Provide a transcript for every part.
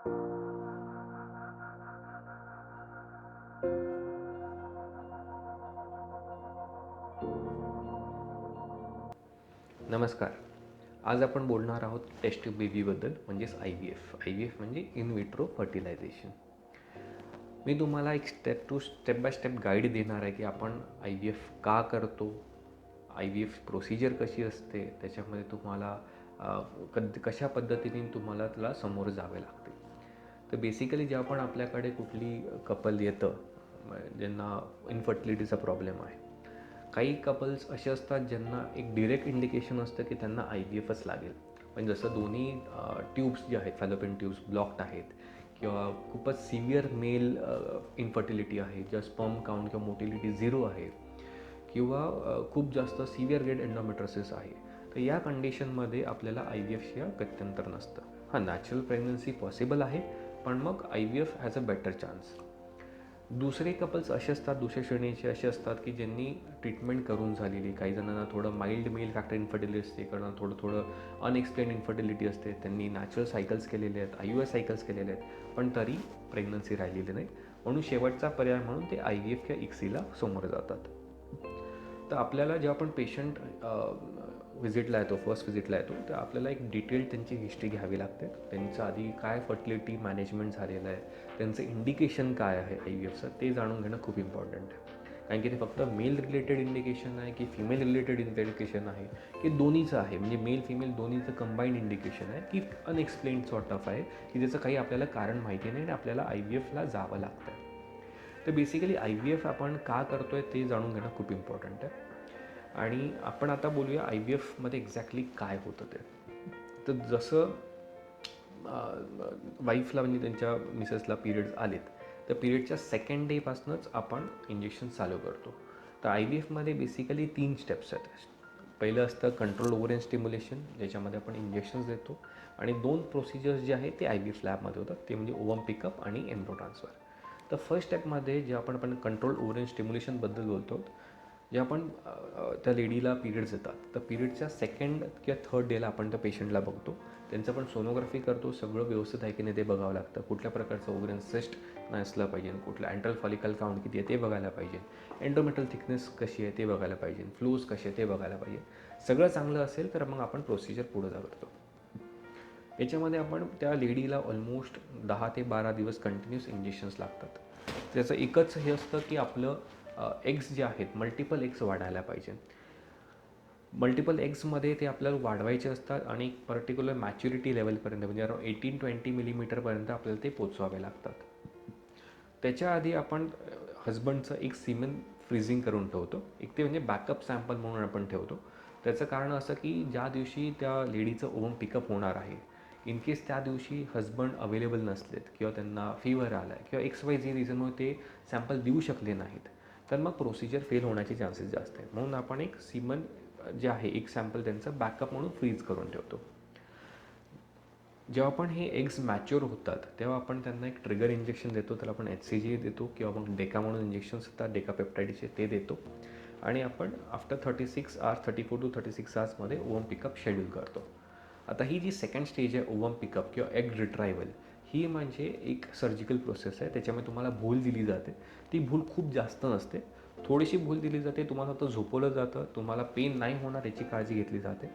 नमस्कार. आज आपण बोलणार आहोत टेस्ट बेबीबद्दल, म्हणजेच IVF. IVF म्हणजे इन विट्रो फर्टिलायझेशन. मी तुम्हाला एक स्टेप बाय स्टेप गाईड देणार आहे की आपण IVF का करतो, IVF प्रोसिजर कशी असते, त्याच्यामध्ये तुम्हाला कशा पद्धतीने तुम्हाला त्याला समोर जावे लागते. तर बेसिकली जेव्हा पण आपल्याकडे कुठली कपल येतं ज्यांना इनफर्टिलिटीचा प्रॉब्लेम आहे, काही कपल्स असे असतात ज्यांना एक डिरेक्ट इंडिकेशन असतं की त्यांना IVFच लागेल. पण जसं दोन्ही ट्यूब्स जे आहेत, फॅलोपियन ट्यूब्स ब्लॉक्ड आहेत किंवा खूपच सिव्हिअर मेल इनफर्टिलिटी आहे, ज्या स्पर्म काउंट किंवा मोटिलिटी 0 आहे किंवा खूप जास्त सिव्हिअर ग्रेड एंडोमेट्रोसिस आहे, तर या कंडिशनमध्ये आपल्याला IVFशिवाय गत्यंतर नसतं. हां, नॅचरल प्रेग्नन्सी पॉसिबल आहे, पण मग IVF has a better chance. दुसरे कपल्स असे असतात, दुसऱ्या श्रेणीचे असे असतात की ज्यांनी ट्रीटमेंट करून झालेली, काही जणांना थोडं माइल्ड मेल फॅक्टर इन्फर्टिलिटी असते, कारण थोडं अनएक्सप्लेन इन्फर्टिलिटी असते, त्यांनी नॅचरल सायकल्स केलेले आहेत, IUI सायकल्स केलेले आहेत, पण तरी प्रेग्नन्सी राहिलेली नाही, म्हणून शेवटचा पर्याय म्हणून ते IVF किंवा ICSIला समोर जातात. तर आपल्याला जेव्हा आपण पेशंट व्हिजिटला येतो, फर्स्ट व्हिजिटला येतो, तर आपल्याला एक डिटेल्ड त्यांची हिस्ट्री घ्यावी लागते. त्यांचं आधी काय फर्टिलिटी मॅनेजमेंट झालेलं आहे, त्यांचं इंडिकेशन काय आहे IVFचं, ते जाणून घेणं खूप इम्पॉर्टंट आहे. कारण की ते फक्त मेल रिलेटेड इंडिकेशन आहे की फिमेल रिलेटेड इंडिकेशन आहे की दोन्हीचं आहे, म्हणजे मेल फिमेल दोन्हीचं कंबाईंड इंडिकेशन आहे की अनएक्सप्लेन्ड सॉर्ट ऑफ आहे की त्याचं काही आपल्याला कारण माहिती नाही आणि आपल्याला IVFला जावं लागतं आहे. तर बेसिकली IVF आपण का करतो आहे ते जाणून घेणं खूप इम्पॉर्टंट आहे. आणि आपण आता बोलूया IVFमध्ये एक्झॅक्टली काय होतं ते. तर जसं वाईफला म्हणजे त्यांच्या मिसेसला पिरियड्स आलेत, तर पिरियडच्या सेकंड डेपासूनच आपण इंजेक्शन चालू करतो. तर IVFमध्ये बेसिकली 3 स्टेप्स आहेत. पहिलं असतं कंट्रोल ओव्हरियन स्टिम्युलेशन, ज्याच्यामध्ये आपण इंजेक्शन्स देतो, आणि 2 प्रोसिजर्स जे आहेत ते IVF लॅबमध्ये होतात, ते म्हणजे ओव्हम पिकअप आणि एम्ब्रो ट्रान्सफर. तर फर्स्ट स्टेपमध्ये जे आपण कंट्रोल ओव्हरियन स्टिम्युलेशनबद्दल बोलतो, जे आपण त्या लेडीला पिरियड्स येतात, तर पिरियडच्या सेकंड किंवा थर्ड डेला आपण त्या पेशंटला बघतो, त्यांचं पण सोनोग्राफी करतो, सगळं व्यवस्थित आहे की नाही ते बघावं लागतं, कुठल्या प्रकारचं ओव्हरियन सिस्ट नसलं पाहिजे, कुठलं अँट्रल फॉलिकल काउंट किती आहे ते बघायला पाहिजे, एंडोमेट्रियल थिकनेस कशी आहे ते बघायला पाहिजे, फ्लोज कसे आहे ते बघायला पाहिजे. सगळं चांगलं असेल तर मग आपण प्रोसिजर पुढं करतो. याच्यामध्ये आपण त्या लेडीला ऑलमोस्ट 10 ते 12 दिवस कंटिन्यूस इंजेक्शन्स लागतात. त्याचं एकच हे असतं की आपलं एग्स जे आहेत, मल्टिपल एग्स वाढायला पाहिजे. मल्टिपल एग्समध्ये ते आपल्याला वाढवायचे असतात आणि एक पर्टिक्युलर मॅच्युरिटी लेवलपर्यंत, म्हणजे अराउंड 18-20 मिलीमीटरपर्यंत आपल्याला ते पोचवावे लागतात. त्याच्या आधी आपण हजबंडचं एक सिमेन फ्रीजिंग करून ठेवतो, एक ते म्हणजे बॅकअप सॅम्पल म्हणून आपण ठेवतो. त्याचं कारण असं की ज्या दिवशी त्या लेडीचं ओव्हम पिकअप होणार आहे, इन केस त्या दिवशी हजबंड अवेलेबल नसलेत किंवा त्यांना फीवर आला आहे किंवा XYZ रिझनमुळे ते सॅम्पल देऊ शकले नाहीत, तर मग प्रोसिजर फेल होण्याचे चान्सेस जास्त आहेत. म्हणून आपण एक सिमन जे आहे, एक सॅम्पल त्यांचं बॅकअप म्हणून फ्रीज करून ठेवतो. जेव्हा पण हे एग्स मॅच्युअर होतात तेव्हा आपण त्यांना एक ट्रिगर इंजेक्शन देतो, त्याला आपण HCG देतो किंवा मग डेका म्हणून इंजेक्शन्स असतात, डेकापेप्टाईडचे, ते देतो. आणि आपण आफ्टर 34 आवर्स, 34 to 36 आवर्समध्ये ओव्हम पिकअप शेड्यूल करतो. आता ही जी सेकंड स्टेज आहे ओव्हम पिकअप किंवा एग रिट्रायवल, ही म्हणजे एक सर्जिकल प्रोसेस आहे. त्याच्यामध्ये तुम्हाला भूल दिली जाते. ती भूल खूप जास्त नसते, थोडीशी भूल दिली जाते, तुम्हाला फक्त झोपवलं जातं, तुम्हाला पेन नाही होणार याची काळजी घेतली जाते.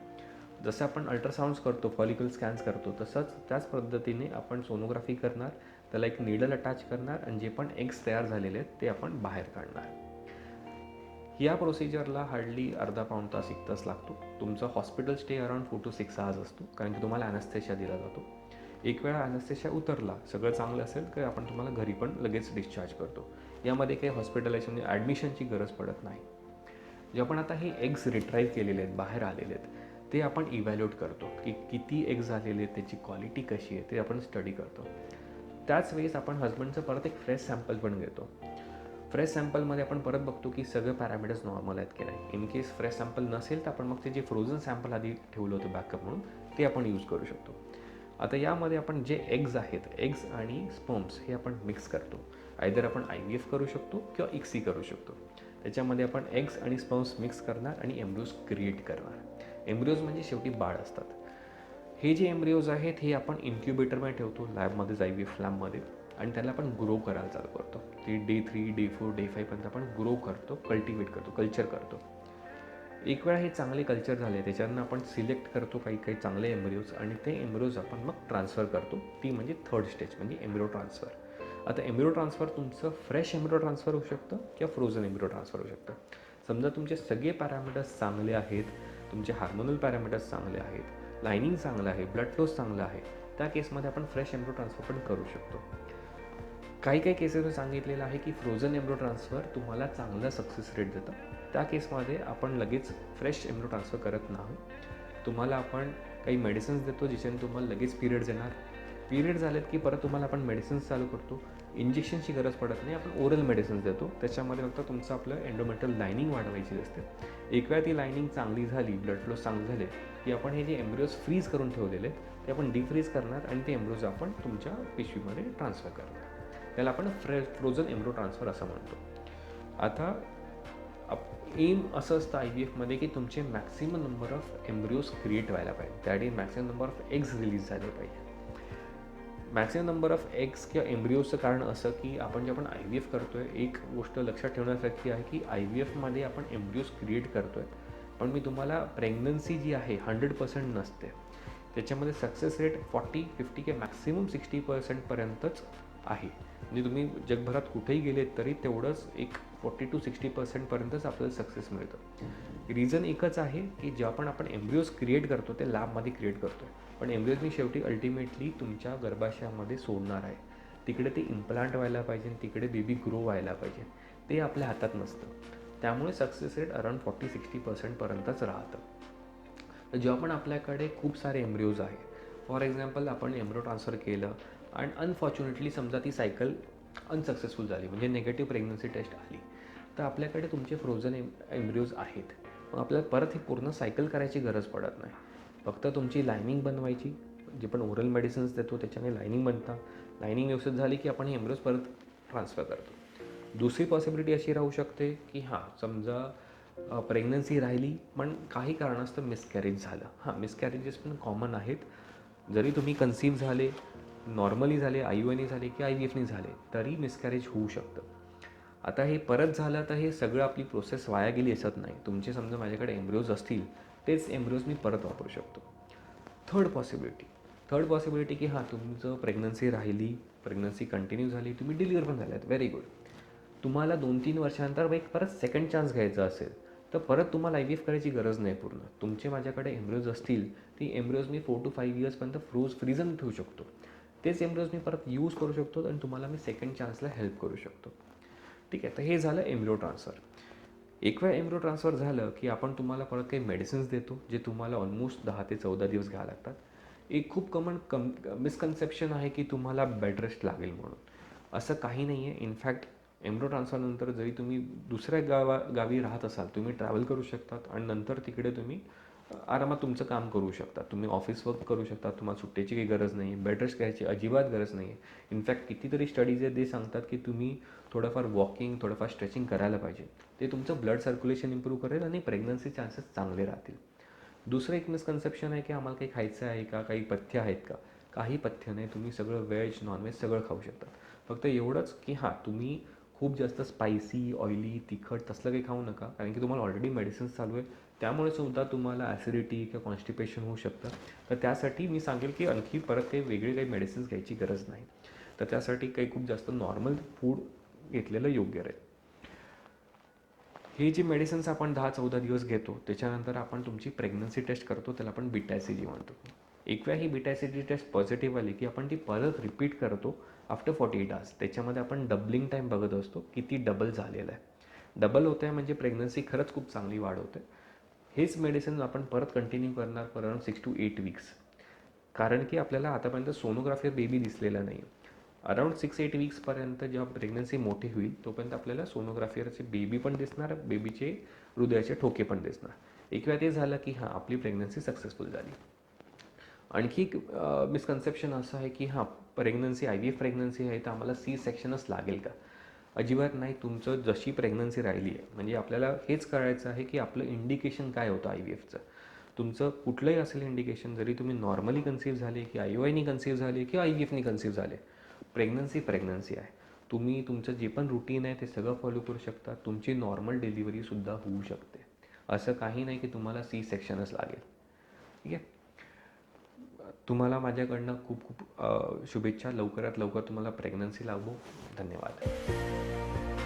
जसं आपण अल्ट्रासाउंड्स करतो, फॉलिकल स्कॅन्स करतो, तसंच त्याच पद्धतीने आपण सोनोग्राफी करणार, त्याला एक नीडल अटॅच करणार आणि जे पण एग्स तयार झालेले आहेत ते आपण बाहेर काढणार. या प्रोसिजरला हार्डली अर्धा पाऊण तास, 1 तास लागतो. तुमचा hospital stay around 4 to 6 hours असतो, कारण की तुम्हाला ॲनेस्थेशिया दिला जातो. एक वेळा ॲनेस्थेशिया उतरला, सगळं चांगलं असेल तर आपण तुम्हाला घरी पण लगेच डिस्चार्ज करतो. यामध्ये काही हॉस्पिटलायझेशन म्हणजे ॲडमिशनची गरज पडत नाही. जे आपण आता हे एग्स रिट्राईव्ह केलेले आहेत, बाहेर आलेले आहेत, ते आपण इव्हॅल्युएट करतो की किती एग्स आलेले आहेत, त्याची क्वालिटी कशी आहे ते आपण स्टडी करतो. त्याच वेळेस आपण हजबंडचं परत एक फ्रेश सॅम्पल पण घेतो. फ्रेश सॅम्पलमध्ये आपण परत बघतो की सगळे पॅरामीटर्स नॉर्मल आहेत की नाही. इन केस फ्रेश सॅम्पल नसेल तर आपण मग ते जे फ्रोझन सॅम्पल आधी ठेवलं होतं बॅकअप म्हणून, ते आपण यूज करू शकतो. आता यामध्ये आपण जे एग्स आहेत, एग्स आणि स्पर्म्स हे आपण मिक्स करतो. आयदर आपण IVF करू शकतो किंवा ICSI करू शकतो. त्याच्यामध्ये आपण एग्स आणि स्पर्म्स मिक्स करणार आणि एम्ब्रियोज क्रिएट करणार. एम्ब्रियोज म्हणजे शेवटी बाळ असतात. हे जे एम्ब्रिओज आहेत हे आपण इन्क्युबेटरमध्ये ठेवतो लॅबमध्येच, IVF लॅबमध्ये, आणि त्याला आपण ग्रो करायला चालू करतो. ते डे 3, डे 4, डे 5 पर्यंत आपण ग्रो करतो, कल्टिवेट करतो, कल्चर करतो. एक वेळा हे चांगले कल्चर झाले त्याच्यानं आपण सिलेक्ट करतो काही काही चांगले एम्ब्रिओज, आणि ते एम्ब्रिओज आपण मग ट्रान्सफर करतो. ती म्हणजे थर्ड स्टेज म्हणजे एम्ब्रिओ ट्रान्सफर. आता एम्ब्रिओ ट्रान्सफर तुमचं फ्रेश एम्ब्रिओ ट्रान्सफर होऊ शकतं किंवा फ्रोझन एम्ब्रिओ ट्रान्सफर होऊ शकतं. समजा तुमचे सगळे पॅरामीटर्स चांगले आहेत, तुमचे हार्मोनल पॅरामीटर्स चांगले आहेत, लायनिंग चांगलं आहे, ब्लड फ्लोज चांगला आहे, त्या केसमध्ये आपण फ्रेश एम्ब्रिओ ट्रान्सफर पण करू शकतो. काही काही केसेसमध्ये सांगितलेलं आहे की फ्रोझन एम्ब्रिओ ट्रान्सफर तुम्हाला चांगलं सक्सेस रेट देतं. त्या केसमध्ये आपण लगेच फ्रेश एम्ब्रिओ ट्रान्सफर करत नाही. तुम्हाला आपण काही मेडिसिन्स देतो ज्याच्याने तुम्हाला लगेच पिरियड्स येणार. पिरियड झालेत की परत तुम्हाला आपण मेडिसिन्स चालू करतो. इंजेक्शनची गरज पडत नाही, आपण ओरल मेडिसिन्स देतो. त्याच्यामध्ये फक्त तुमचं आपलं एन्डोमेट्रियल लायनिंग वाढवायची असते. एक वेळा ती लायनिंग चांगली झाली, ब्लड फ्लो चांगले झाले की आपण हे जे एम्ब्रिओज फ्रीज करून ठेवलेले ते आपण डिफ्रीज करणार आणि ते एम्ब्रिओज आपण तुमच्या पिशवीमध्ये ट्रान्सफर करणार. त्याला आपण फ्रोझन एम्ब्रिओ ट्रान्सफर असं म्हणतो. आता एम असं असतं IVFमध्ये की तुमचे maximum number of embryos create व्हायला पाहिजे, त्यासाठी maximum number of eggs release झाले पाहिजे. मॅक्सिमम नंबर ऑफ एग्स किंवा एम्ब्रिओजचं कारण असं की आपण जे आपण IVF करतो आहे, एक गोष्ट लक्षात ठेवण्यासारखी आहे की IVFमध्ये आपण एम्ब्रिओज क्रिएट करतो आहे, पण मी तुम्हाला प्रेग्नन्सी जी आहे 100% नसते. त्याच्यामध्ये सक्सेस रेट 40-50 किंवा मॅक्सिमम 60% आहे. म्हणजे तुम्ही जगभरात कुठेही गेलेत तरी तेवढंच एक 40 to 60% आपल्याला सक्सेस मिळतं. रिझन एकच आहे की जेव्हा पण आपण एम्ब्रिओज क्रिएट करतो ते लॅबमध्ये क्रिएट करतो आहे, पण एम्ब्रिओज मी शेवटी अल्टिमेटली तुमच्या गर्भाशयामध्ये सोडणार आहे. तिकडे ते इम्प्लांट व्हायला पाहिजे, तिकडे बेबी ग्रो व्हायला पाहिजे, ते आपल्या हातात नसतं. त्यामुळे सक्सेस रेट अराउंड 40-60% राहतं. तर जेव्हा पण आपल्याकडे खूप सारे एम्ब्रिओज आहे, फॉर एक्झाम्पल आपण एम्ब्रिओ ट्रान्सफर केलं आणि अनफॉर्च्युनेटली समजा ती सायकल अनसक्सेसफुल झाली, म्हणजे निगेटिव्ह प्रेग्नन्सी टेस्ट आली, तर आपल्याकडे तुमचे फ्रोझन एम्ब्रिओज आहेत. मग आपल्याला परत ही पूर्ण सायकल करायची गरज पडत नाही. फक्त तुमची लायनिंग बनवायची, जे पण ओरल मेडिसिन्स देतो त्याच्याने लायनिंग बनतात. लायनिंग व्यवस्थित झाली की आपण हे एम्ब्रिओज परत ट्रान्सफर करतो. दुसरी पॉसिबिलिटी अशी राहू शकते की समजा प्रेग्नन्सी राहिली पण काही कारणास्तव मिसकॅरेज झालं. मिसकॅरेजेस पण कॉमन आहेत. जरी तुम्ही कन्सीव्ह झाले, नॉर्मली झाले, IUI झाले की IVFने झाले, तरी मिसकॅरेज होऊ शकतं. आता हे परत झालं तर हे सगळं आपली प्रोसेस वाया गेली असत नाही. तुमचे समजा माझ्याकडे एम्ब्रिओज असतील, तेच एम्ब्रिओज मी परत वापरू शकतो. थर्ड पॉसिबिलिटी की तुमचं प्रेग्नन्सी राहिली, प्रेग्नन्सी कंटिन्यू झाली, तुम्ही डिलिव्हर पण झाल्यात, व्हेरी गुड. तुम्हाला 2-3 वर्षानंतर एक परत सेकंड चान्स घ्यायचा असेल तर परत तुम्हाला IVF करायची गरज नाही. पूर्ण तुमचे माझ्याकडे एम्ब्रिओज असतील, ती एम्ब्रिओज मी 4 to 5 इयर्सपर्यंत फ्रीजन ठेवू शकतो. तेच एम्ब्रिओज मी परत यूज करू शकतो आणि तुम्हाला मी सेकंड चान्सला हेल्प करू शकतो. ठीक आहे, तर हे झालं एम्ब्रिओ ट्रान्सफर. एक वेळ एम्ब्रिओ ट्रान्सफर झालं की आपण तुम्हाला परत काही मेडिसिन्स देतो जे तुम्हाला ऑलमोस्ट 10 ते 14 दिवस घ्यावं लागतात. एक खूप मिसकन्सेप्शन आहे की तुम्हाला बेड रेस्ट लागेल म्हणून. असं काही नाही आहे. इनफॅक्ट एम्ब्रिओ ट्रान्सफरनंतर जरी तुम्ही दुसऱ्या गावी राहत असाल, तुम्ही ट्रॅव्हल करू शकतात आणि नंतर तिकडे तुम्ही आरामात तुमचं काम करू शकता. तुम्ही ऑफिस वर्क करू शकता. तुम्हाला सुट्टीची काही गरज नाही आहे, बेड रेस्ट घ्यायची अजिबात गरज नाही आहे. इनफॅक्ट कितीतरी स्टडीज आहेत ते सांगतात की तुम्ही थोडंफार वॉकिंग, थोडंफार स्ट्रेचिंग करायला पाहिजे. ते तुमचं ब्लड सर्क्युलेशन इम्प्रूव्ह करेल आणि प्रेग्नन्सी चान्सेस चांगले राहतील. दुसरं एक मिसकन्सेप्शन आहे की आम्हाला काही खायचं आहे का, काही पथ्य आहेत का. काही पथ्य नाही, तुम्ही सगळं व्हेज, नॉनव्हेज सगळं खाऊ शकता. फक्त एवढंच की तुम्ही खूप जास्त स्पायसी, ऑइली, तिखट तसलं काही खाऊ नका, कारण की तुम्हाला ऑलरेडी मेडिसिन्स चालू आहे. त्यामुळे सुद्धा तुम्हाला ॲसिडिटी किंवा कॉन्स्टिपेशन होऊ शकतं. तर त्यासाठी मी सांगेल की आणखी परत काही वेगळे काही मेडिसिन्स घ्यायची गरज नाही. तर त्यासाठी काही खूप जास्त नॉर्मल फूड घेतलेलं योग्य राहील. हे जे मेडिसिन्स आपण 10-14 दिवस घेतो त्याच्यानंतर आपण तुमची प्रेग्नन्सी टेस्ट करतो, त्याला आपण बीटा-ICG म्हणतो. एक वेळा ही बीटा-ICG टेस्ट पॉझिटिव्ह आली की आपण ती परत रिपीट करतो आफ्टर 48 आवर्स. त्याच्यामध्ये आपण डबलिंग टाईम बघत असतो, किती डबल झालेला आहे. डबल होत आहे म्हणजे प्रेग्नन्सी खरंच खूप चांगली वाढ होते. हेच मेडिसिन आपण परत कंटिन्यू करणार फॉर अराउंड 6 to 8 वीक्स. कारण की आपल्याला आतापर्यंत सोनोग्राफीवर बेबी दिसलेला नाही. अराउंड 6-8 वीक्सपर्यंत जेव्हा प्रेग्नन्सी मोठी होईल तोपर्यंत आपल्याला सोनोग्राफीवरचे बेबी पण दिसणार, बेबीचे हृदयाचे ठोके पण दिसणार. एक वेळा ते झालं की आपली प्रेग्नन्सी सक्सेसफुल झाली. आणखी एक मिसकन्सेप्शन असं आहे की प्रेग्नन्सी, IVF प्रेग्नन्सी आहे तर आम्हाला C-सेक्शनच लागेल का. अजिबात नाही. तुमचं जशी प्रेग्नन्सी राहिली आहे, म्हणजे आपल्याला हेच कळायचं आहे की आपलं इंडिकेशन काय होतं IVFचं. तुमचं कुठलंही असेल इंडिकेशन, जरी तुम्ही नॉर्मली कन्सीव्ह झाले की IUI कन्सीव्ह झाले किंवा IVFनी कन्सीव्ह झाले, प्रेग्नन्सी आहे. तुम्ही तुमचं जे पण रुटीन आहे ते सगळं फॉलो करू शकता. तुमची नॉर्मल डिलिव्हरीसुद्धा होऊ शकते. असं काही नाही की तुम्हाला सेक्शनच लागेल. ठीक आहे. तुम्हाला माझ्याकडनं खूप खूप शुभेच्छा. लवकरात लवकर तुम्हाला प्रेग्नन्सी लाभो. धन्यवाद.